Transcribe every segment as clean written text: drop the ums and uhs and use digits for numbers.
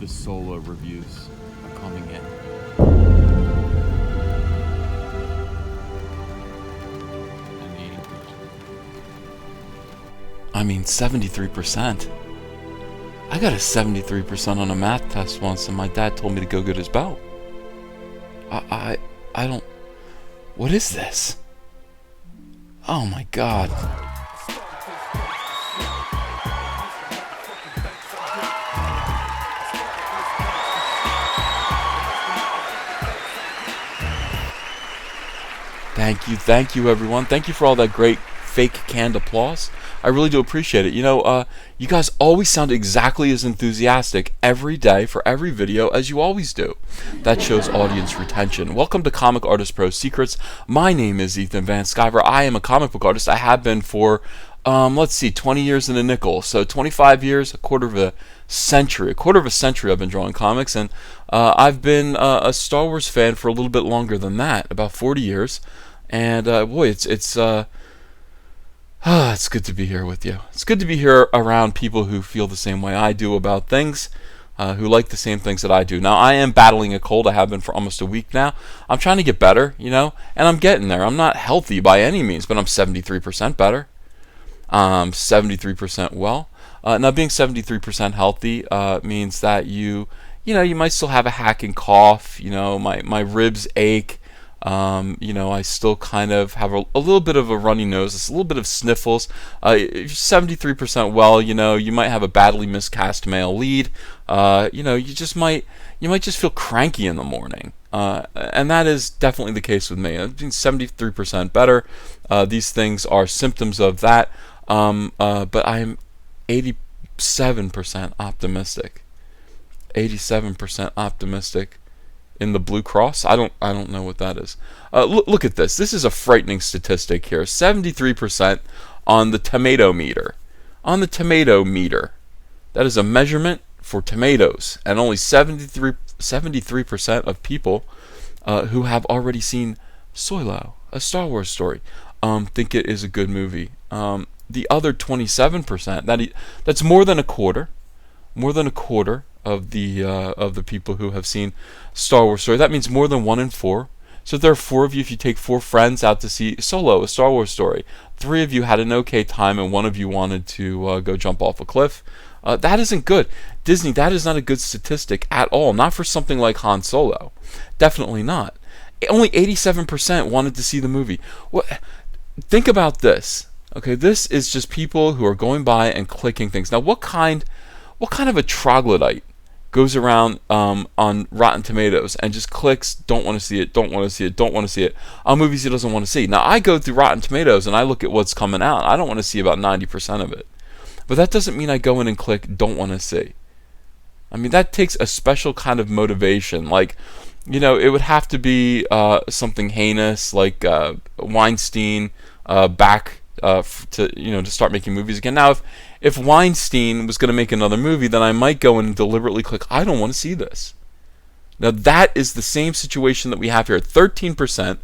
the SOYLO reviews are coming in. I mean, 73%. I got a 73% on a math test once, and my dad told me to go get his belt. I don't... What is this? Oh my god. Thank you everyone. Thank you for all that great fake canned applause. I really do appreciate it. You know, you guys always sound exactly as enthusiastic every day for every video as you always do. That shows audience retention. Welcome to Comic Artist Pro Secrets. My name is Ethan Van Sciver. I am a comic book artist. I have been for, let's see, 20 years and a nickel. So 25 years, a quarter of a century I've been drawing comics. And I've been a Star Wars fan for a little bit longer than that, about 40 years. And boy, it's good to be here with you. It's good to be here around people who feel the same way I do about things, who like the same things that I do. Now, I am battling a cold. I have been for almost a week now. I'm trying to get better, you know, and I'm getting there. I'm not healthy by any means, but I'm 73% better. 73% well. Now, being 73% healthy means that you might still have a hacking cough. You know, my ribs ache. You know, I still kind of have a little bit of a runny nose, a little bit of sniffles. If you're 73% well, you know, you might have a badly miscast male lead. You know, you might just feel cranky in the morning. And that is definitely the case with me. I'm being 73% better. These things are symptoms of that. But I am 87% optimistic. 87% optimistic. In the Blue Cross? I don't know what that is. Look at this. This is a frightening statistic here. 73% on the tomato meter. On the tomato meter. That is a measurement for tomatoes. And only 73% of people who have already seen SOYLO, a Star Wars story, think it is a good movie. The other 27%, that's more than a quarter. More than a quarter of the people who have seen Star Wars story. That means more than 1 in 4. So if there are 4 of you, if you take 4 friends out to see SOYLO, a Star Wars story, 3 of you had an okay time and 1 of you wanted to go jump off a cliff. That isn't good. Disney, that is not a good statistic at all. Not for something like Han Solo. Definitely not. Only 87% wanted to see the movie. Think about this. Okay, this is just people who are going by and clicking things. Now, what kind of a troglodyte goes around on Rotten Tomatoes and just clicks, don't want to see it, don't want to see it, don't want to see it, on movies he doesn't want to see? Now, I go through Rotten Tomatoes and I look at what's coming out. I don't want to see about 90% of it. But that doesn't mean I go in and click, don't want to see. I mean, that takes a special kind of motivation. Like, you know, it would have to be something heinous, like Weinstein back to start making movies again. Now, if Weinstein was going to make another movie, then I might go in and deliberately click, I don't want to see this. Now, that is the same situation that we have here. 13%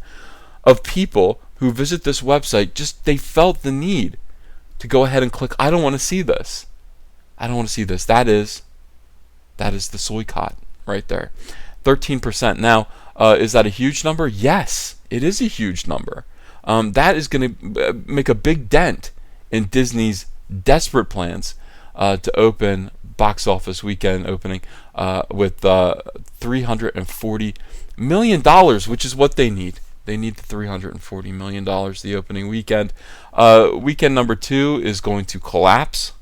of people who visit this website, they felt the need to go ahead and click, I don't want to see this. I don't want to see this. That is the soycott right there. 13%. Now, is that a huge number? Yes, it is a huge number. That is going to make a big dent in Disney's desperate plans to open box office weekend opening with $340 million, which is what they need. They need the $340 million the opening weekend. Weekend number 2 is going to collapse.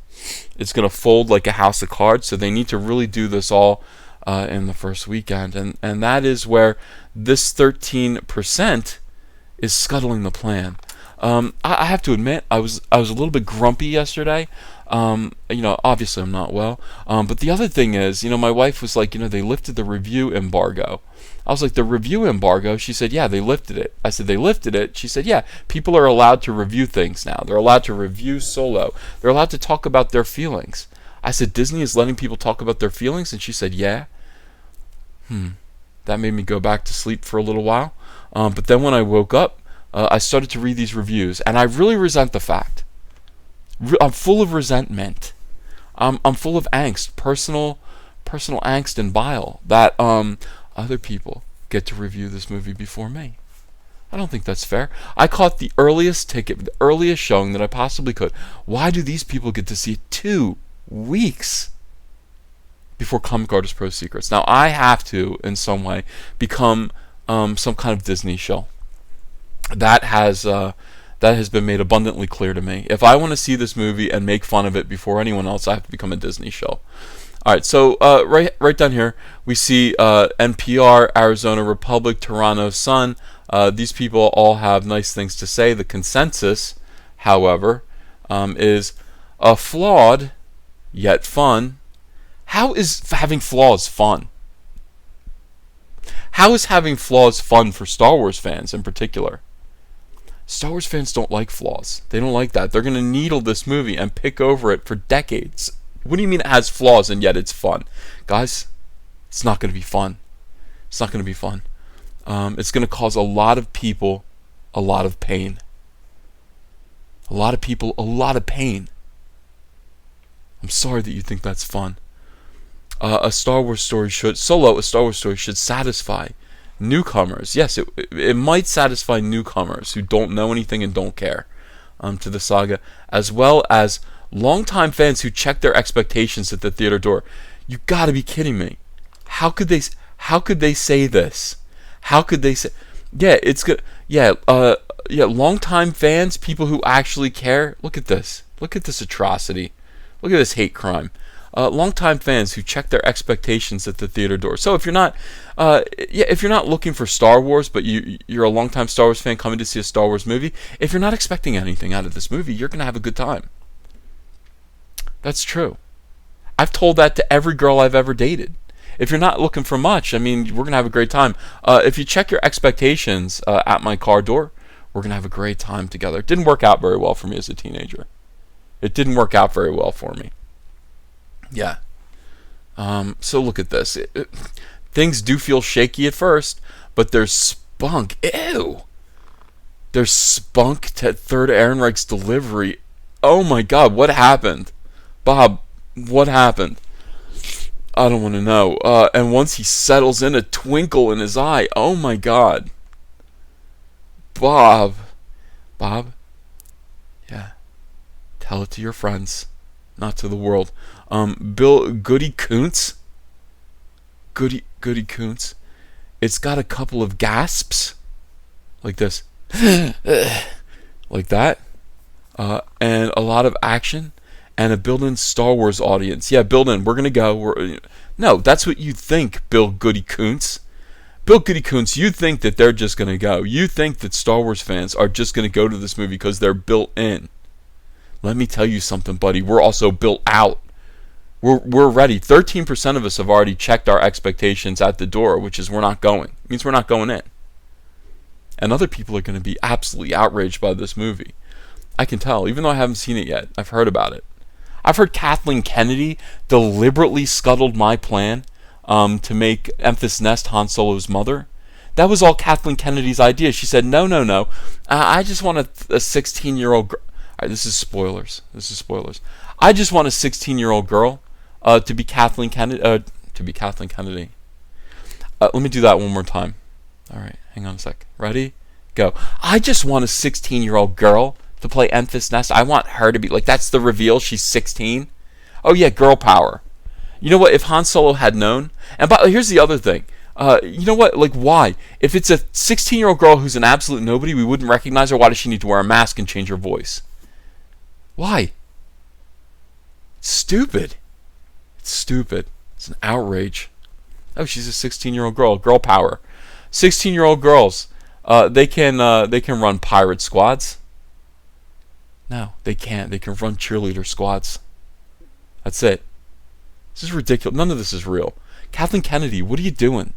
It's going to fold like a house of cards, so they need to really do this all in the first weekend. And that is where this 13% is scuttling the plan. I have to admit, I was a little bit grumpy yesterday. You know, obviously I'm not well. But the other thing is, you know, my wife was like, you know, they lifted the review embargo. I was like, the review embargo? She said, yeah, they lifted it. I said, they lifted it? She said, yeah, people are allowed to review things now. They're allowed to review SOYLO. They're allowed to talk about their feelings. I said, Disney is letting people talk about their feelings? And she said, yeah. That made me go back to sleep for a little while. But then when I woke up, I started to read these reviews, and I really resent the fact. I'm full of resentment. I'm full of angst, personal personal angst and bile that other people get to review this movie before me. I don't think that's fair. I caught the earliest ticket, the earliest showing that I possibly could. Why do these people get to see it 2 weeks before Comic Artist Pro Secrets? Now I have to, in some way, become some kind of Disney show. That has been made abundantly clear to me. If I want to see this movie and make fun of it before anyone else, I have to become a Disney show. All right, so right down here we see NPR, Arizona Republic, Toronto Sun. These people all have nice things to say. The consensus, however, is flawed yet fun. How is having flaws fun? How is having flaws fun for Star Wars fans in particular? Star Wars fans don't like flaws. They don't like that. They're going to needle this movie and pick over it for decades. What do you mean it has flaws and yet it's fun? Guys, it's not going to be fun. It's not going to be fun. It's going to cause a lot of people a lot of pain. A lot of people a lot of pain. I'm sorry that you think that's fun. A Star Wars story should satisfy newcomers. Yes, it might satisfy newcomers who don't know anything and don't care to the saga, as well as longtime fans who check their expectations at the theater door. You got to be kidding me! How could they say this? How could they say? Yeah, it's good. Yeah, longtime fans, people who actually care. Look at this. Look at this atrocity. Look at this hate crime. Longtime fans who check their expectations at the theater door. So if you're not looking for Star Wars, but you're a longtime Star Wars fan coming to see a Star Wars movie, if you're not expecting anything out of this movie, you're gonna have a good time. That's true. I've told that to every girl I've ever dated. If you're not looking for much, I mean, we're gonna have a great time. If you check your expectations at my car door, we're gonna have a great time together. It didn't work out very well for me as a teenager. It didn't work out very well for me. Yeah. So look at this. Things do feel shaky at first, but there's spunk. Ew. There's spunk to Third Ehrenreich's delivery. Oh my God, what happened? Bob, what happened? I don't want to know. And once he settles in, a twinkle in his eye. Oh my God. Bob. Yeah. Tell it to your friends, not to the world. Bill Goody Koontz. Goody Koontz. It's got a couple of gasps, like this, like that, and a lot of action, and a built-in Star Wars audience. Yeah, built-in. We're gonna go. No, that's what you think, Bill Goody Koontz. Bill Goody Koontz, you think that they're just gonna go. You think that Star Wars fans are just gonna go to this movie because they're built in. Let me tell you something, buddy. We're also built out. We're ready. 13% of us have already checked our expectations at the door, which is we're not going. It means we're not going in. And other people are going to be absolutely outraged by this movie. I can tell, even though I haven't seen it yet. I've heard about it. I've heard Kathleen Kennedy deliberately scuttled my plan to make Enfys Nest Han Solo's mother. That was all Kathleen Kennedy's idea. She said, no. I just want a 16-year-old girl. All right, this is spoilers. I just want a 16-year-old girl to be Kathleen Kennedy. Let me do that one more time. All right, hang on a sec. Ready? Go. I just want a 16-year-old girl to play Enfys Nest. I want her to be like, that's the reveal. She's 16. Oh yeah, girl power. You know what? If Han Solo had known, and here's the other thing. You know what? Like, why? If it's a 16-year-old girl who's an absolute nobody, we wouldn't recognize her. Why does she need to wear a mask and change her voice? Why? Stupid. It's stupid. It's an outrage. Oh, she's a 16-year-old girl. Girl power. 16-year-old girls. They can run pirate squads. No, they can't. They can run cheerleader squads. That's it. This is ridiculous. None of this is real. Kathleen Kennedy, what are you doing?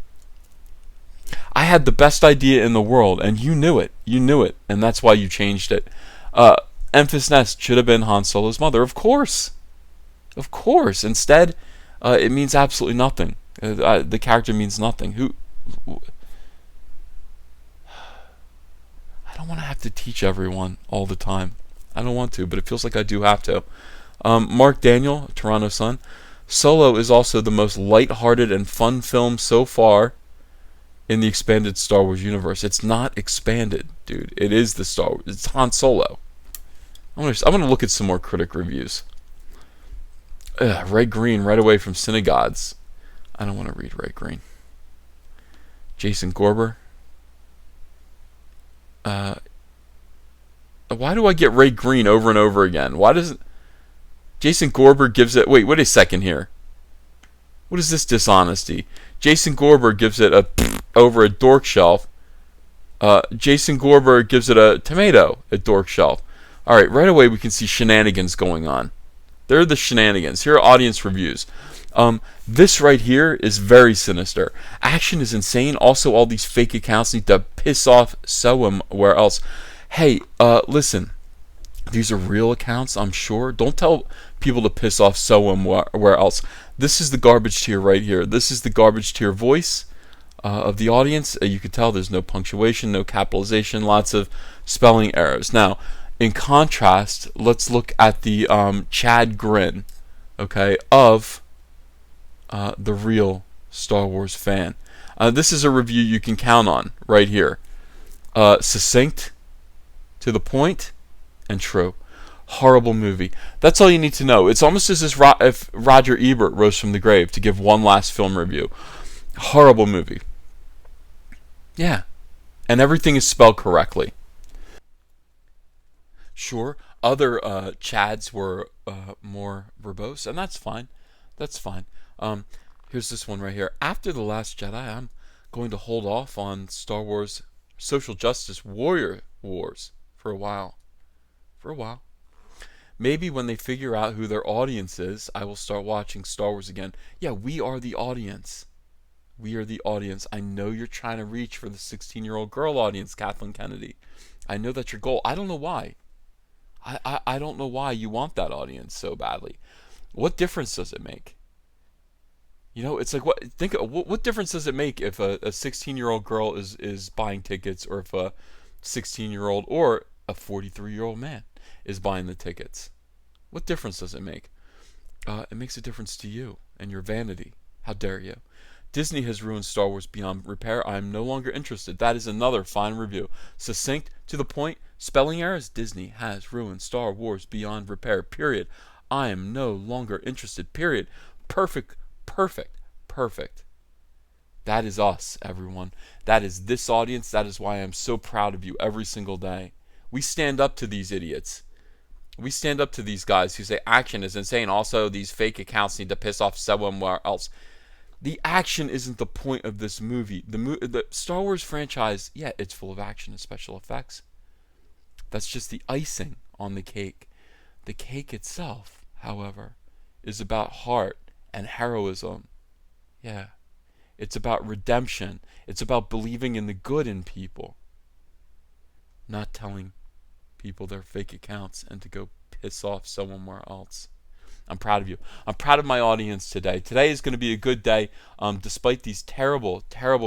I had the best idea in the world, and you knew it. You knew it, and that's why you changed it. Enfys Nest should have been Han Solo's mother, of course. Of course. Instead, it means absolutely nothing. The character means nothing. I don't want to have to teach everyone all the time. I don't want to, but it feels like I do have to. Mark Daniel, Toronto Sun. Solo is also the most lighthearted and fun film so far in the expanded Star Wars universe. It's not expanded, dude. It is the Star Wars. It's Han Solo. I'm gonna look at some more critic reviews. Ray Green right away from Synagogues. I don't want to read Ray Green. Jason Gorber. Why do I get Ray Green over and over again? Why doesn't Jason Gorber gives it? Wait a second here. What is this dishonesty? Jason Gorber gives it a over a dork shelf. Jason Gorber gives it a tomato at dork shelf. All right, right away we can see shenanigans going on. There are the shenanigans. Here are audience reviews. This right here is very sinister. Action is insane. Also, all these fake accounts need to piss off somewhere else. Hey, listen. These are real accounts, I'm sure. Don't tell people to piss off somewhere else. This is the garbage tier right here. This is the garbage tier voice of the audience. You can tell there's no punctuation, no capitalization, lots of spelling errors. Now, in contrast, let's look at the Chad grin, okay, of the real Star Wars fan. This is a review you can count on right here. Succinct, to the point, and true. Horrible movie. That's all you need to know. It's almost as if Roger Ebert rose from the grave to give one last film review. Horrible movie. Yeah. And everything is spelled correctly. Sure, other Chads were more verbose, and that's fine. That's fine. Here's this one right here. After The Last Jedi, I'm going to hold off on Star Wars Social Justice Warrior Wars for a while. Maybe when they figure out who their audience is, I will start watching Star Wars again. Yeah, we are the audience. We are the audience. I know you're trying to reach for the 16-year-old girl audience, Kathleen Kennedy. I know that's your goal. I don't know why. I don't know why you want that audience so badly. What difference does it make? You know, it's like what difference does it make if a 16-year-old girl is buying tickets, or if a 16-year-old or a 43-year-old man is buying the tickets? What difference does it make? It makes a difference to you and your vanity. How dare you? Disney has ruined Star Wars beyond repair. I am no longer interested. That is another fine review. Succinct, to the point, spelling errors. Disney has ruined Star Wars beyond repair. Period. I am no longer interested. Period. Perfect. That is us, everyone. That is this audience. That is why I am so proud of you every single day. We stand up to these idiots. We stand up to these guys who say action is insane. Also, these fake accounts need to piss off somewhere else. The action isn't the point of this movie. The Star Wars franchise, yeah, it's full of action and special effects. That's just the icing on the cake. The cake itself, however, is about heart and heroism. Yeah. It's about redemption. It's about believing in the good in people. Not telling people they're fake accounts and to go piss off somewhere else. I'm proud of you. I'm proud of my audience today. Today is going to be a good day, despite these terrible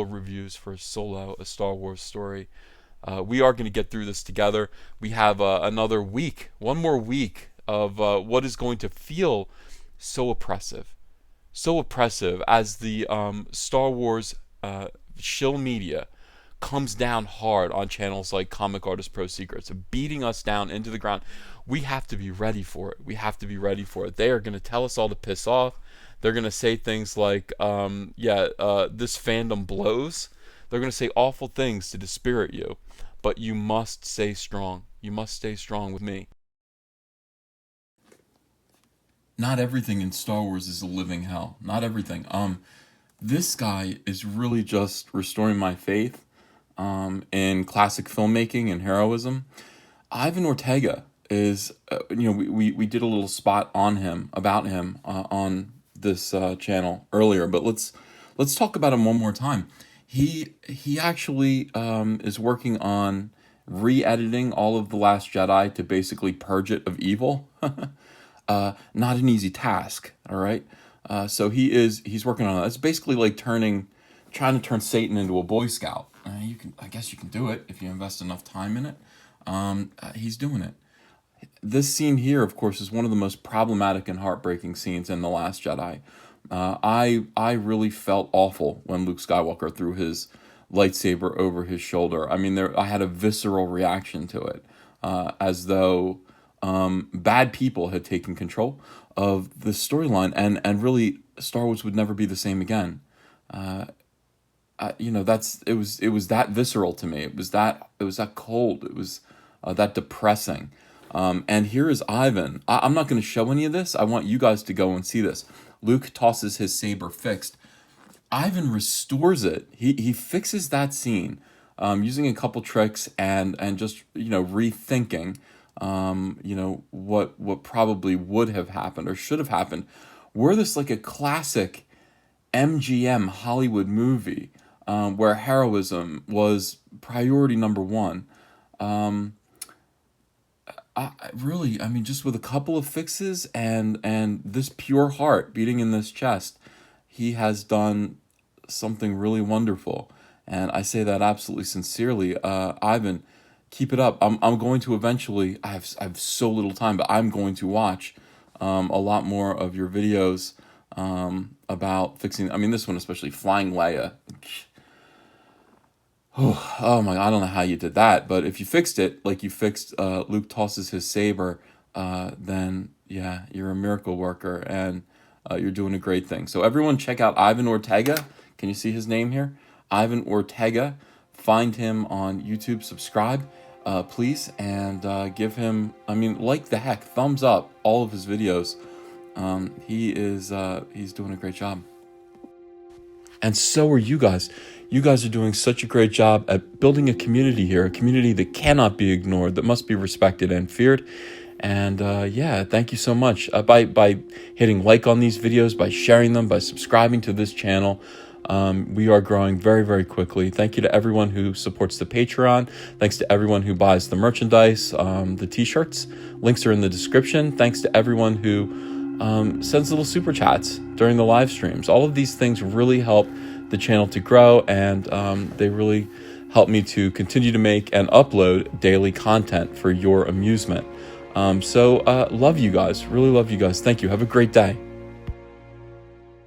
reviews for Solo, a Star Wars story. We are going to get through this together. We have another week, one more week of what is going to feel so oppressive as the Star Wars shill media comes down hard on channels like Comic Artist Pro Secrets, beating us down into the ground. We have to be ready for it. They are going to tell us all to piss off. They're going to say things like, this fandom blows. They're going to say awful things to dispirit you. But you must stay strong. You must stay strong with me. Not everything in Star Wars is a living hell. Not everything. This guy is really just restoring my faith in classic filmmaking and heroism. Ivan Ortega is, we did a little spot on him, about him, on this channel earlier, but let's talk about him one more time. He actually is working on re-editing all of The Last Jedi to basically purge it of evil. Not an easy task, all right? So he's working on that. It's basically like trying to turn Satan into a Boy Scout. I guess you can do it if you invest enough time in it. He's doing it. This scene here, of course, is one of the most problematic and heartbreaking scenes in The Last Jedi. I really felt awful when Luke Skywalker threw his lightsaber over his shoulder. I mean, I had a visceral reaction to it, as though bad people had taken control of the storyline, and really Star Wars would never be the same again. It was that visceral to me. It was that cold. It was that depressing. And here is Ivan. I'm not going to show any of this. I want you guys to go and see this. Luke tosses his saber fixed. Ivan restores it. He fixes that scene using a couple tricks and just rethinking what probably would have happened or should have happened. Were this like a classic MGM Hollywood movie where heroism was priority number one. I mean, just with a couple of fixes and this pure heart beating in this chest, he has done something really wonderful. And I say that absolutely sincerely. Ivan, keep it up. I'm going to eventually, I have so little time, but I'm going to watch a lot more of your videos about fixing. I mean, this one especially, flying Leia. Oh my! I don't know how you did that, but if you fixed it like you fixed Luke tosses his saber, then yeah, you're a miracle worker and you're doing a great thing. So everyone, check out Ivan Ortega. Can you see his name here? Ivan Ortega. Find him on YouTube. Subscribe, please, and give him. I mean, like the heck, thumbs up all of his videos. He's doing a great job. And so are you guys. You guys are doing such a great job at building a community here, a community that cannot be ignored, that must be respected and feared. And yeah, thank you so much. By hitting like on these videos, by sharing them, by subscribing to this channel, we are growing very, very quickly. Thank you to everyone who supports the Patreon. Thanks to everyone who buys the merchandise, the t-shirts. Links are in the description. Thanks to everyone who sends little super chats during the live streams. All of these things really help the channel to grow, and they really help me to continue to make and upload daily content for your amusement. So love you guys, really love you guys. Thank you. Have a great day.